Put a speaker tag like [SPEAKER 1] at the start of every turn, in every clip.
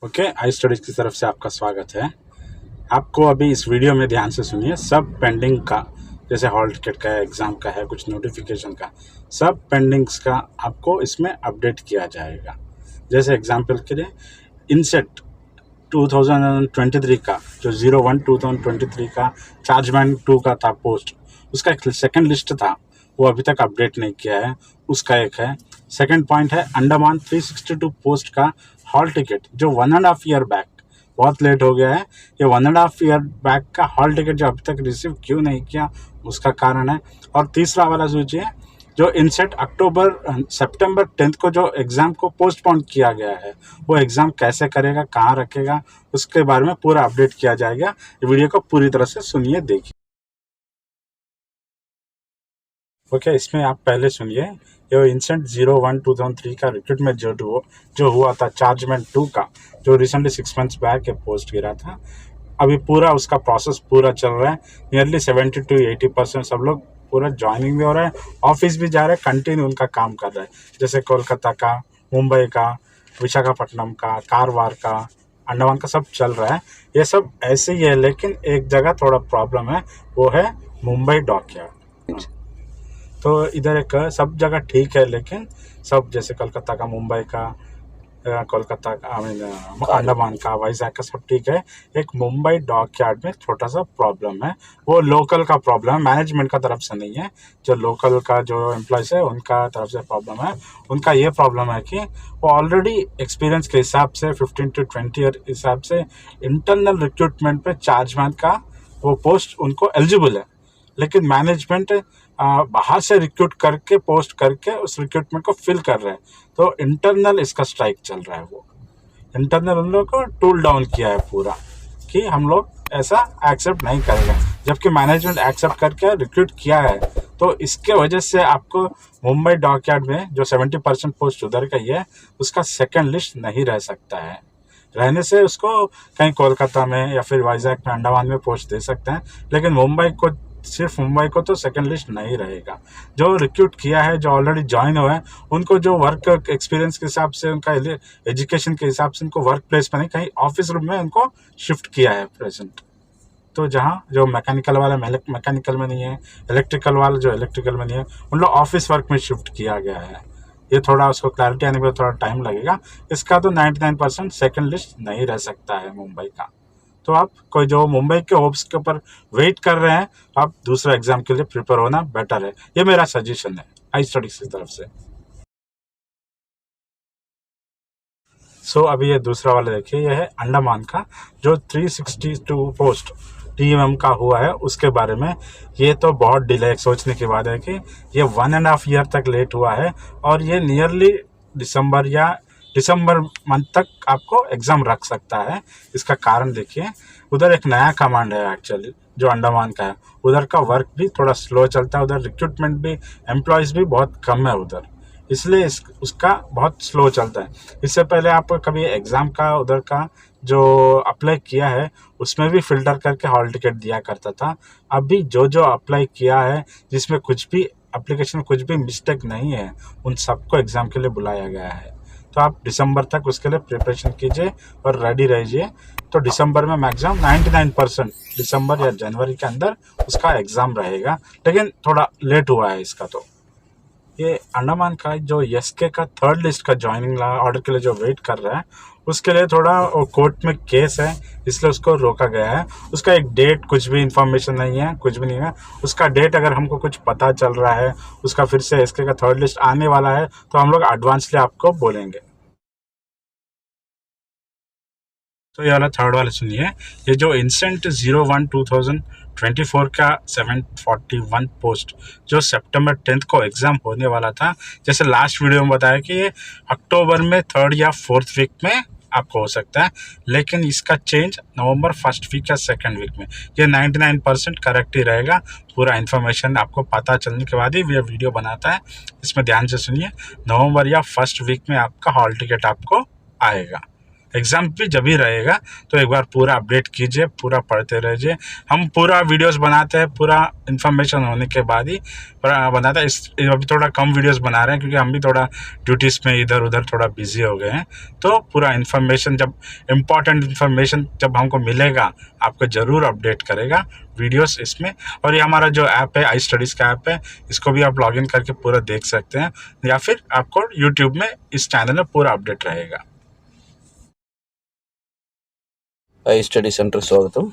[SPEAKER 1] Okay, आई studies की तरफ से आपका स्वागत है। आपको अभी इस वीडियो में ध्यान से सुनिए। सब पेंडिंग का, जैसे हॉल टिकट का है, एग्ज़ाम का है, कुछ नोटिफिकेशन का, सब पेंडिंग्स का आपको इसमें अपडेट किया जाएगा। जैसे एग्जांपल के लिए इनसेट 2023 का जो 01/2023 का चार्जमैन 2 का था पोस्ट, उसका एक सेकंड लिस्ट था, वो अभी तक अपडेट नहीं किया है, उसका एक है। सेकंड पॉइंट है अंडमान 362 पोस्ट का हॉल टिकट जो 1.5 ईयर बैक, बहुत लेट हो गया है। ये 1.5 ईयर बैक का हॉल टिकट जो अभी तक रिसीव क्यों नहीं किया, उसका कारण है। और तीसरा वाला सोचिए, जो इनसेट सितंबर 10 को जो एग्ज़ाम को पोस्टपोन किया गया है, वो एग्ज़ाम कैसे करेगा, कहाँ रखेगा, उसके बारे में पूरा अपडेट किया जाएगा। ये वीडियो को पूरी तरह से सुनिए, देखिए। ओके, इसमें आप पहले सुनिए। ये इंसेंट 01/2003 का रिक्रूटमेंट जो हुआ था चार्जमेंट 2 का, जो रिसेंटली 6 मंथ्स बैक पोस्ट गिरा था, अभी पूरा उसका प्रोसेस पूरा चल रहा है। नियरली 70 to 80% सब लोग पूरा ज्वाइनिंग भी हो रहा है, ऑफिस भी जा रहे हैं, कंटिन्यू उनका काम कर रहे हैं। जैसे कोलकाता का, मुंबई का, विशाखापट्टनम का, कारवार का, अंडमान का, सब चल रहा है। ये सब ऐसे ही है, लेकिन एक जगह थोड़ा प्रॉब्लम है, वो है मुंबई डॉकयार्ड। तो इधर एक सब जगह ठीक है, लेकिन सब जैसे कोलकाता का, मुंबई का, कोलकाता का, अंडमान का, वाइजैक का, सब ठीक है। एक मुंबई डॉकयार्ड में छोटा सा प्रॉब्लम है, वो लोकल का प्रॉब्लम है, मैनेजमेंट का तरफ से नहीं है। जो लोकल का जो एम्प्लॉयज है उनका तरफ से प्रॉब्लम है। उनका ये प्रॉब्लम है कि वो ऑलरेडी एक्सपीरियंस के हिसाब से 15 to 20 ईयर हिसाब से इंटरनल रिक्रूटमेंट पे चार्जमैन का वो पोस्ट उनको एलिजिबल है, लेकिन मैनेजमेंट बाहर से रिक्रूट करके पोस्ट करके उस रिक्रूटमेंट को फिल कर रहे हैं। तो इंटरनल इसका स्ट्राइक चल रहा है। वो इंटरनल उन लोगों को टूल डाउन किया है पूरा, कि हम लोग ऐसा एक्सेप्ट नहीं करेंगे, जबकि मैनेजमेंट एक्सेप्ट करके रिक्रूट किया है। तो इसके वजह से आपको मुंबई डॉकयार्ड में जो 70% पोस्ट उधर का ही है, उसका सेकेंड लिस्ट नहीं रह सकता है। रहने से उसको कहीं कोलकाता में या फिर वाइजैक में, अंडमान में पोस्ट दे सकते हैं, लेकिन मुंबई को, सिर्फ मुंबई को तो सेकंड लिस्ट नहीं रहेगा। जो रिक्रूट किया है, जो ऑलरेडी ज्वाइन हुआ है, उनको जो वर्क एक्सपीरियंस के हिसाब से, उनका एजुकेशन के हिसाब से उनको वर्क प्लेस पर नहीं, कहीं ऑफिस रूम में उनको शिफ्ट किया है प्रेजेंट। तो जहाँ जो मैकेनिकल वाला मैकेनिकल में नहीं है, इलेक्ट्रिकल वाला जो इलेक्ट्रिकल में नहीं है, उन लोग ऑफिस वर्क में शिफ्ट किया गया है। ये थोड़ा उसको क्लैरिटी आने में थोड़ा टाइम लगेगा। इसका तो 99% सेकंड लिस्ट नहीं रह सकता है मुंबई का। तो आप कोई जो मुंबई के होप्स के ऊपर वेट कर रहे हैं, आप दूसरा एग्जाम के लिए प्रिपेयर होना बेटर है। ये मेरा सजेशन है आई स्टडीज की तरफ से। अभी ये दूसरा वाला देखिए, ये है अंडमान का जो 362 पोस्ट टीएमएम का हुआ है, उसके बारे में। ये तो बहुत डिले, सोचने की बात है कि ये 1.5 ईयर तक लेट हुआ है, और ये नियरली दिसंबर मंथ तक आपको एग्ज़ाम रख सकता है। इसका कारण देखिए, उधर एक नया कमांड है एक्चुअली जो अंडमान का है, उधर का वर्क भी थोड़ा स्लो चलता है, उधर रिक्रूटमेंट भी, एम्प्लॉयज़ भी बहुत कम है उधर, इसलिए उसका बहुत स्लो चलता है। इससे पहले आप कभी एग्ज़ाम का उधर का जो अप्लाई किया है, उसमें भी फ़िल्टर करके हॉल टिकट दिया करता था। अभी जो जो अप्लाई किया है, जिसमें कुछ भी एप्लीकेशन में कुछ भी मिस्टेक नहीं है, उन सबको एग्ज़ाम के लिए बुलाया गया है। तो आप दिसंबर तक उसके लिए प्रिपरेशन कीजिए और रेडी रहिए। तो दिसंबर में मैक्सिमम 99% दिसंबर या जनवरी के अंदर उसका एग्ज़ाम रहेगा, लेकिन थोड़ा लेट हुआ है इसका। तो ये अंडमान का जो एसके का थर्ड लिस्ट का ज्वाइनिंग ऑर्डर के लिए जो वेट कर रहा है, उसके लिए थोड़ा कोर्ट में केस है, इसलिए उसको रोका गया है। उसका एक डेट, कुछ भी इंफॉर्मेशन नहीं है, कुछ भी नहीं है उसका डेट। अगर हमको कुछ पता चल रहा है उसका फिर से एसके का थर्ड लिस्ट आने वाला है, तो हम लोग एडवांसली आपको बोलेंगे। तो ये वाला थर्ड वाला सुनिए। ये जो इंसेंट 01/2024 का 741 पोस्ट जो सितंबर 10 को एग्ज़ाम होने वाला था, जैसे लास्ट वीडियो में बताया कि ये अक्टूबर में 3rd या 4th वीक में आपको हो सकता है, लेकिन इसका चेंज नवंबर 1st वीक या 2nd वीक में। ये 99% करेक्ट ही रहेगा। पूरा इन्फॉर्मेशन आपको पता चलने के बाद ही ये वीडियो बनाता है, इसमें ध्यान से सुनिए। नवंबर या 1st वीक में आपका हॉल टिकट आपको आएगा। एग्ज़ाम भी जब ही रहेगा, तो एक बार पूरा अपडेट कीजिए, पूरा पढ़ते रहिए। हम पूरा वीडियोस बनाते हैं, पूरा इन्फॉर्मेशन होने के बाद ही बनाते हैं। अभी थोड़ा कम वीडियोस बना रहे हैं क्योंकि हम भी थोड़ा ड्यूटीज़ में इधर उधर थोड़ा बिजी हो गए हैं। तो पूरा इन्फॉर्मेशन, जब इम्पॉर्टेंट इन्फॉर्मेशन जब हमको मिलेगा, आपको ज़रूर अपडेट करेगा वीडियोस इसमें। और ये हमारा जो ऐप है, आई स्टडीज़ का ऐप है, इसको भी आप लॉगिन करके पूरा देख सकते हैं, या फिर आपको यूट्यूब में इस चैनल में पूरा अपडेट रहेगा।
[SPEAKER 2] ఐ స్టడీ సెంటర్ స్వాగతం.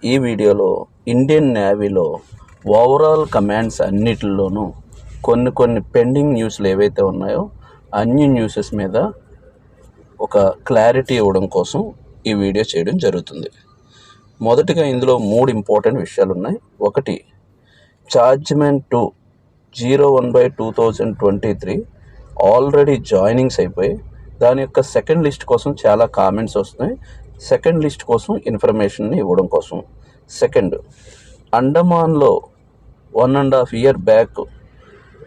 [SPEAKER 2] ఈ వీడియోలో ఇండియన్ నేవీలో ఓవరాల్ కమాండ్స్ అన్నిటిలోనూ కొన్ని పెండింగ్ న్యూస్లు ఏవైతే ఉన్నాయో అన్ని న్యూసెస్ మీద ఒక క్లారిటీ ఇవ్వడం కోసం ఈ వీడియో చేయడం జరుగుతుంది. మొదటిగా ఇందులో 3 ఇంపార్టెంట్ విషయాలు ఉన్నాయి. ఒకటి, చార్జ్మెంట్ 2 01/2023 ఆల్రెడీ జాయినింగ్స్ అయిపోయి దాని యొక్క సెకండ్ లిస్ట్ కోసం చాలా కామెంట్స్ వస్తున్నాయి. సెకండ్ లిస్ట్ కోసం ఇన్ఫర్మేషన్ని ఇవ్వడం కోసం. సెకండ్, అండమాన్లో 1.5 year back,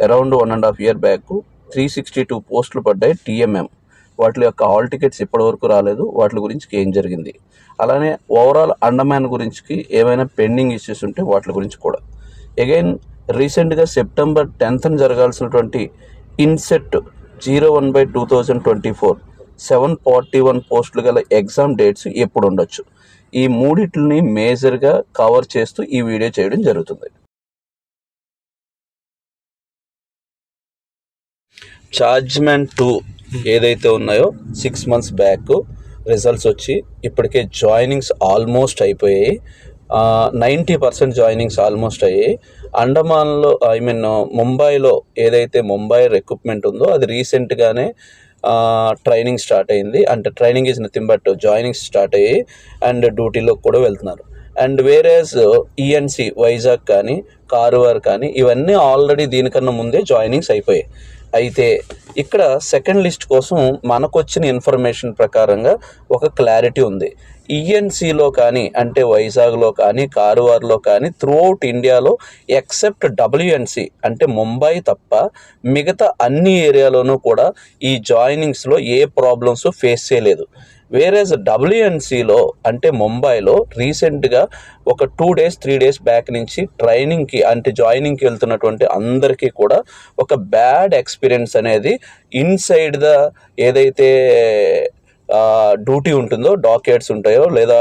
[SPEAKER 2] around 1.5 year back 362 పోస్టులు పడ్డాయి టీఎంఎం. వాటి యొక్క హాల్ టికెట్స్ ఇప్పటివరకు రాలేదు. వాటి గురించి ఏం జరిగింది, అలానే ఓవరాల్ అండమాన్ గురించి ఏమైనా పెండింగ్ ఇష్యూస్ ఉంటే వాటి గురించి కూడా. అగైన్ రీసెంట్గా September 10th జరగాల్సినటువంటి ఇన్సెట్ 01/2024 741 పోస్టులు గల ఎగ్జామ్ డేట్స్ ఎప్పుడు ఉండొచ్చు, ఈ మూడిటిని మేజర్గా కవర్ చేస్తూ ఈ వీడియో చేయడం జరుగుతుంది. చార్జ్మెంట్ 2 ఏదైతే ఉన్నాయో 6 months బ్యాక్ రిజల్ట్స్ వచ్చి ఇప్పటికే జాయినింగ్స్ ఆల్మోస్ట్ అయిపోయాయి. 90% జాయినింగ్స్ ఆల్మోస్ట్ అయ్యాయి. అండమాన్లో ముంబైలో ఏదైతే ముంబై రిక్రూట్మెంట్ ఉందో అది రీసెంట్గానే ట్రైనింగ్ స్టార్ట్ అయింది. అంటే training is nothing but joinings start అయ్యాయి అండ్ డ్యూటీలో కూడా వెళ్తున్నారు. అండ్ వేరేస్ ఈఎన్సి వైజాగ్ కానీ కారువార్ కానీ ఇవన్నీ ఆల్రెడీ దీనికన్నా ముందే జాయినింగ్స్ అయిపోయాయి. అయితే ఇక్కడ సెకండ్ లిస్ట్ కోసం మనకు వచ్చిన ఇన్ఫర్మేషన్ ప్రకారంగా ఒక క్లారిటీ ఉంది. ఈఎన్సీలో కానీ అంటే వైజాగ్లో కానీ కారువార్లో కానీ త్రూఅవుట్ ఇండియాలో ఎక్సెప్ట్ డబ్ల్యూఎన్సీ అంటే ముంబై తప్ప మిగతా అన్ని ఏరియాలోనూ కూడా ఈ జాయినింగ్స్లో ఏ ప్రాబ్లమ్స్ ఫేస్ చేయలేదు. వేరేజ్ డబ్ల్యూఎన్సీలో అంటే ముంబైలో రీసెంట్గా ఒక 2 days 3 days బ్యాక్ నుంచి ట్రైనింగ్కి అంటే జాయినింగ్కి వెళ్తున్నటువంటి అందరికీ కూడా ఒక బ్యాడ్ ఎక్స్పీరియన్స్ అనేది ఇన్సైడ్ ద ఏదైతే డ్యూటీ ఉంటుందో, డాకెట్స్ ఉంటాయో లేదా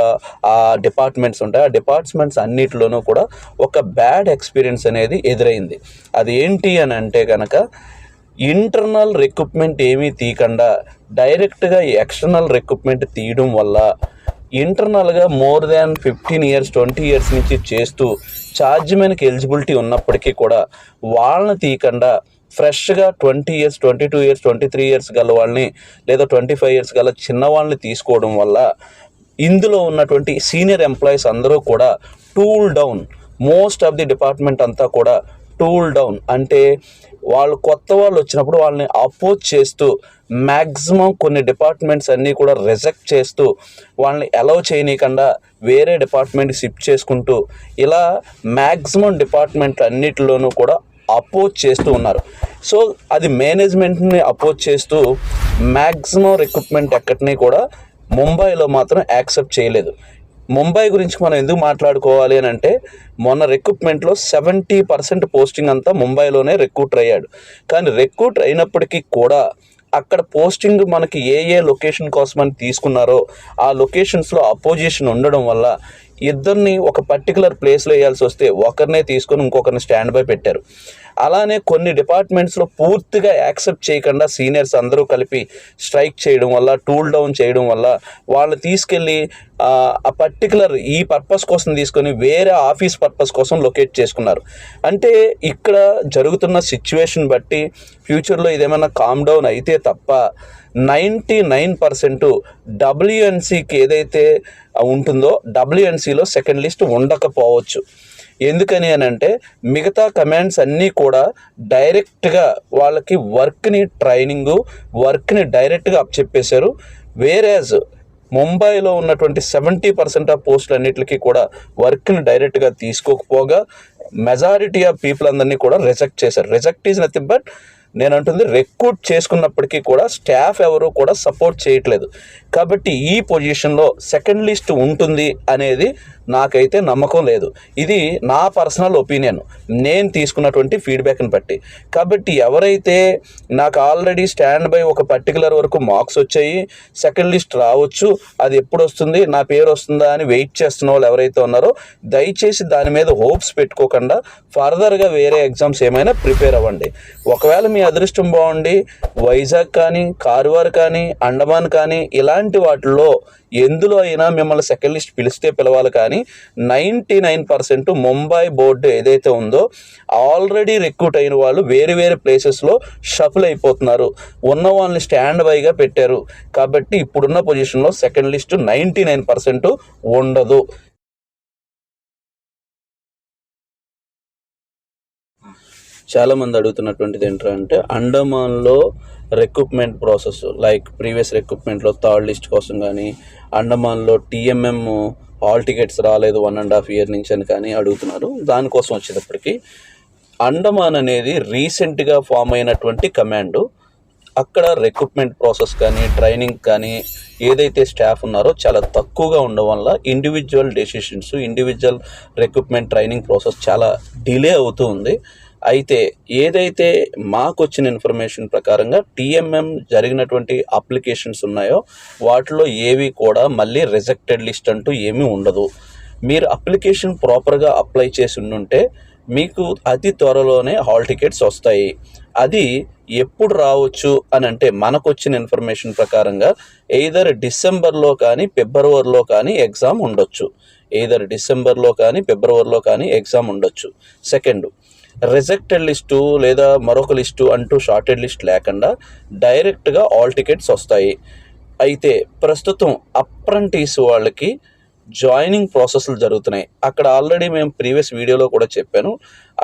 [SPEAKER 2] ఆ డిపార్ట్మెంట్స్ ఉంటాయో ఆ డిపార్ట్మెంట్స్ అన్నిటిలోనూ కూడా ఒక బ్యాడ్ ఎక్స్పీరియన్స్ అనేది ఎదురైంది. అది ఏంటి అని అంటే కనుక ఇంటర్నల్ రిక్రూట్మెంట్ ఏమీ తీయకుండా డైరెక్ట్గా ఎక్స్టర్నల్ రిక్రూట్మెంట్ తీయడం వల్ల ఇంటర్నల్గా మోర్ దాన్ 15 years 20 years నుంచి చేస్తూ చార్జ్మెన్కి ఎలిజిబిలిటీ ఉన్నప్పటికీ కూడా వాళ్ళని తీయకుండా ఫ్రెష్గా 20 years 22 years 23 years గల వాళ్ళని లేదా 25 years గల చిన్న వాళ్ళని తీసుకోవడం వల్ల ఇందులో ఉన్నటువంటి సీనియర్ ఎంప్లాయీస్ అందరూ కూడా tool down, most of the department అంతా కూడా టూల్ డౌన్ అంటే వాళ్ళు కొత్త వాళ్ళు వచ్చినప్పుడు వాళ్ళని అపోజ్ చేస్తూ మ్యాక్సిమం కొన్ని డిపార్ట్మెంట్స్ అన్నీ కూడా రిజెక్ట్ చేస్తూ వాళ్ళని అలౌ చేయనీయకుండా వేరే డిపార్ట్మెంట్కి షిఫ్ట్ చేసుకుంటూ ఇలా మ్యాక్సిమం డిపార్ట్మెంట్లు అన్నిటిలోనూ కూడా అపోజ్ చేస్తూ ఉన్నారు. సో అది మేనేజ్మెంట్ని అపోజ్ చేస్తూ మ్యాక్సిమం రిక్రూట్మెంట్ ఎక్కడిని కూడా ముంబైలో మాత్రం యాక్సెప్ట్ చేయలేదు. ముంబై గురించి మనం ఎందుకు మాట్లాడుకోవాలి అని అంటే మొన్న రిక్రూట్మెంట్లో 70% పోస్టింగ్ అంతా ముంబైలోనే రిక్రూట్ అయ్యాడు. కానీ రిక్రూట్ అయినప్పటికీ కూడా అక్కడ పోస్టింగ్ మనకి ఏ లొకేషన్ కోసమని తీసుకున్నారో ఆ లొకేషన్స్లో అపోజిషన్ ఉండడం వల్ల ఇద్దరిని ఒక పర్టికులర్ ప్లేస్లో వేయాల్సి వస్తే ఒకరినే తీసుకొని ఇంకొకరిని స్టాండ్ బై పెట్టారు. అలానే కొన్ని డిపార్ట్మెంట్స్లో పూర్తిగా యాక్సెప్ట్ చేయకుండా సీనియర్స్ అందరూ కలిపి స్ట్రైక్ చేయడం వల్ల, టూల్ డౌన్ చేయడం వల్ల వాళ్ళు తీసుకెళ్ళి ఆ పర్టికులర్ ఈ పర్పస్ కోసం తీసుకొని వేరే ఆఫీస్ పర్పస్ కోసం లొకేట్ చేసుకున్నారు. అంటే ఇక్కడ జరుగుతున్న సిచ్యువేషన్ బట్టి ఫ్యూచర్లో ఇదేమైనా కామ్ డౌన్ అయితే తప్ప 99% డబ్ల్యూఎన్సీకి ఏదైతే ఉంటుందో డబ్ల్యూఎన్సీలో సెకండ్ లిస్ట్ ఉండకపోవచ్చు. ఎందుకని అని అంటే మిగతా కమాండ్స్ అన్నీ కూడా డైరెక్ట్గా వాళ్ళకి వర్క్ని డైరెక్ట్గా అప్పచెప్పేశారు. వేరేజ్ ముంబైలో ఉన్నటువంటి 70% ఆఫ్ పోస్టులు అన్నిటికీ కూడా వర్క్ని డైరెక్ట్గా తీసుకోకపోగా మెజారిటీ ఆఫ్ పీపుల్ అందరినీ కూడా రిజెక్ట్ చేశారు. రిజెక్ట్ ఈజ్ నథింగ్ బట్ నేను అంటుంది రిక్రూట్ చేసుకున్నప్పటికీ కూడా స్టాఫ్ ఎవరు కూడా సపోర్ట్ చేయట్లేదు. కాబట్టి ఈ పొజిషన్లో సెకండ్ లిస్ట్ ఉంటుంది అనేది నాకైతే నమ్మకం లేదు. ఇది నా పర్సనల్ ఒపీనియన్, నేను తీసుకున్నటువంటి ఫీడ్బ్యాక్ని బట్టి. కాబట్టి ఎవరైతే నాకు ఆల్రెడీ స్టాండ్ బై ఒక పర్టికులర్ వరకు మార్క్స్ వచ్చాయి, సెకండ్ లిస్ట్ రావచ్చు, అది ఎప్పుడు వస్తుంది, నా పేరు వస్తుందా అని వెయిట్ చేస్తున్న వాళ్ళు ఎవరైతే ఉన్నారో దయచేసి దాని మీద హోప్స్ పెట్టుకోకుండా ఫర్దర్గా వేరే ఎగ్జామ్స్ ఏమైనా ప్రిపేర్ అవ్వండి. ఒకవేళ మీ అదృష్టం బాగుండి వైజాగ్ కానీ, కార్వార్ కానీ, అండమాన్ కానీ ఇలాంటి వాటిల్లో ఎందులో అయినా మిమ్మల్ని సెకండ్ లిస్ట్ పిలిస్తే పిలవాలి. కానీ 99% ముంబై బోర్డు ఏదైతే ఉందో ఆల్రెడీ రిక్రూట్ అయిన వాళ్ళు వేరే వేరే ప్లేసెస్లో షఫల్ అయిపోతున్నారు, ఉన్న వాళ్ళని స్టాండ్ బైగా పెట్టారు. కాబట్టి ఇప్పుడున్న పొజిషన్లో సెకండ్ లిస్ట్ 99% ఉండదు. చాలామంది అడుగుతున్నటువంటిది ఏంటంటే అండమాన్లో రిక్రూట్మెంట్ ప్రాసెస్ లైక్ ప్రీవియస్ రిక్రూట్మెంట్లో థర్డ్ లిస్ట్ కోసం కానీ, అండమాన్లో టీఎంఎం హాల్ టికెట్స్ రాలేదు 1.5 year నుంచి అని కానీ అడుగుతున్నారు. దానికోసం వచ్చేటప్పటికి అండమాన్ అనేది రీసెంట్గా ఫామ్ అయినటువంటి కమాండు. అక్కడ రిక్రూట్మెంట్ ప్రాసెస్ కానీ, ట్రైనింగ్ కానీ ఏదైతే స్టాఫ్ ఉన్నారో చాలా తక్కువగా ఉండడం వల్ల individual decisions, individual recruitment training process చాలా డిలే అవుతూ ఉంది. అయితే ఏదైతే మాకు వచ్చిన ఇన్ఫర్మేషన్ ప్రకారంగా టీఎంఎం జరిగినటువంటి అప్లికేషన్స్ ఉన్నాయో వాటిలో ఏవి కూడా మళ్ళీ రిజెక్టెడ్ లిస్ట్ అంటూ ఏమీ ఉండదు. మీరు అప్లికేషన్ ప్రాపర్గా అప్లై చేసి ఉండుంటే మీకు అతి త్వరలోనే హాల్ టికెట్స్ వస్తాయి. అది ఎప్పుడు రావచ్చు అని అంటే మనకు వచ్చిన ఇన్ఫర్మేషన్ ప్రకారంగా ఎయిదర్ డిసెంబర్లో కానీ ఫిబ్రవరిలో కానీ ఎగ్జామ్ ఉండొచ్చు. ఎగ్జామ్ ఉండొచ్చు. సెకండ్, రిజెక్టెడ్ లిస్టు లేదా మరొక లిస్టు అంటూ షార్టెడ్ లిస్ట్ లేకుండా డైరెక్ట్గా ఆల్ టికెట్స్ వస్తాయి. అయితే ప్రస్తుతం అప్రెంటిస్ వాళ్ళకి జాయినింగ్ ప్రాసెస్లు జరుగుతున్నాయి. అక్కడ ఆల్రెడీ మేము ప్రీవియస్ వీడియోలో కూడా చెప్పాను,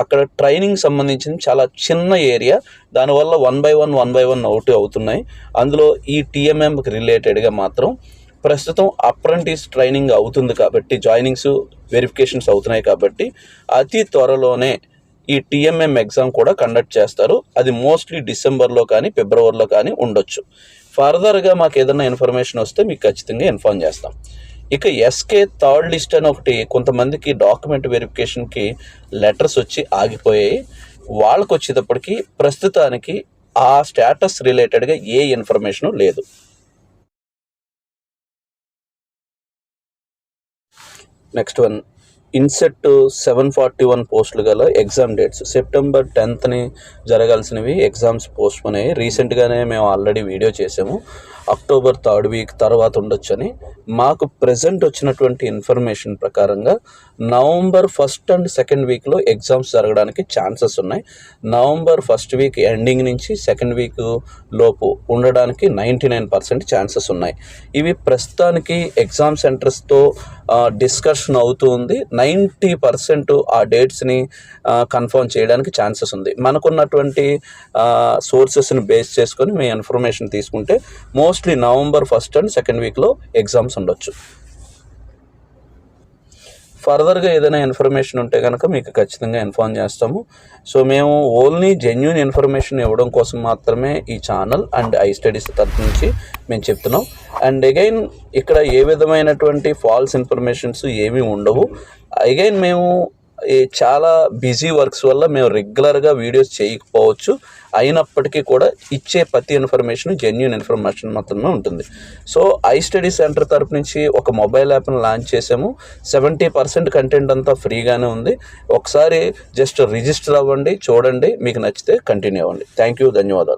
[SPEAKER 2] అక్కడ ట్రైనింగ్ సంబంధించిన చాలా చిన్న ఏరియా, దానివల్ల 1 by 1 అవుట్ అవుతున్నాయి. అందులో ఈ టీఎంఎంకి రిలేటెడ్గా మాత్రం ప్రస్తుతం అప్రెంటిస్ ట్రైనింగ్ అవుతుంది కాబట్టి, జాయినింగ్స్ వెరిఫికేషన్స్ అవుతున్నాయి కాబట్టి అతి త్వరలోనే ఈ టీఎంఎం ఎగ్జామ్ కూడా కండక్ట్ చేస్తారు. అది మోస్ట్లీ డిసెంబర్లో కానీ ఫిబ్రవరిలో కానీ ఉండొచ్చు. ఫర్దర్గా మాకు ఏదైనా ఇన్ఫర్మేషన్ వస్తే మీకు ఖచ్చితంగా ఇన్ఫార్మ్ చేస్తాం. ఇక ఎస్కే థర్డ్ లిస్ట్ అని ఒకటి, కొంతమందికి డాక్యుమెంట్ వెరిఫికేషన్కి లెటర్స్ వచ్చి ఆగిపోయాయి. వాళ్ళకు వచ్చేటప్పటికి ప్రస్తుతానికి ఆ స్టేటస్ రిలేటెడ్గా ఏ ఇన్ఫర్మేషను లేదు. నెక్స్ట్ వన్, ఇన్సెట్ 741 పోస్టులు గల ఎగ్జామ్ డేట్స్. సెప్టెంబర్ 10th జరగాల్సినవి ఎగ్జామ్స్ పోస్ట్ పోన్ అయ్యాయి. రీసెంట్గానే మేము ఆల్రెడీ వీడియో చేసాము, అక్టోబర్ 3rd week తర్వాత ఉండొచ్చు అని. మాకు ప్రజెంట్ వచ్చినటువంటి ఇన్ఫర్మేషన్ ప్రకారంగా నవంబర్ 1st and 2nd weekలో ఎగ్జామ్స్ జరగడానికి ఛాన్సెస్ ఉన్నాయి. నవంబర్ 1st week ఎండింగ్ నుంచి 2nd week లోపు ఉండడానికి 99% ఛాన్సెస్ ఉన్నాయి. ఇవి ప్రస్తుతానికి ఎగ్జామ్ సెంటర్స్తో డిస్కషన్ అవుతూ ఉంది. 90% ఆ డేట్స్ని కన్ఫర్మ్ చేయడానికి ఛాన్సెస్ ఉంది. మనకున్నటువంటి సోర్సెస్ని బేస్ చేసుకొని మేము ఇన్ఫర్మేషన్ తీసుకుంటే mostly November 1st and 2nd weekలో ఎగ్జామ్స్ ఉండొచ్చు. ఫర్దర్గా ఏదైనా ఇన్ఫర్మేషన్ ఉంటే కనుక మీకు ఖచ్చితంగా ఇన్ఫార్మ్ చేస్తాము. సో మేము ఓన్లీ జెన్యూన్ ఇన్ఫర్మేషన్ ఇవ్వడం కోసం మాత్రమే ఈ ఛానల్ అండ్ ఐ స్టడీస్ తరఫు నుంచి మేము చెప్తున్నాం. అండ్ అగైన్ ఇక్కడ ఏ విధమైనటువంటి ఫాల్స్ ఇన్ఫర్మేషన్స్ ఏమీ ఉండవు. అగైన్ మేము చాలా బిజీ వర్క్స్ వల్ల మేము రెగ్యులర్గా వీడియోస్ చేయకపోవచ్చు, అయినప్పటికీ కూడా ఇచ్చే ప్రతి ఇన్ఫర్మేషన్ జెన్యూన్ ఇన్ఫర్మేషన్ మాత్రమే ఉంటుంది. సో ఐ స్టడీ సెంటర్ తరపు నుంచి ఒక మొబైల్ యాప్ని లాంచ్ చేసాము. 70% కంటెంట్ అంతా ఫ్రీగానే ఉంది. ఒకసారి జస్ట్ రిజిస్టర్ అవ్వండి, చూడండి, మీకు నచ్చితే కంటిన్యూ అవ్వండి. థ్యాంక్ యూ, ధన్యవాదాలు.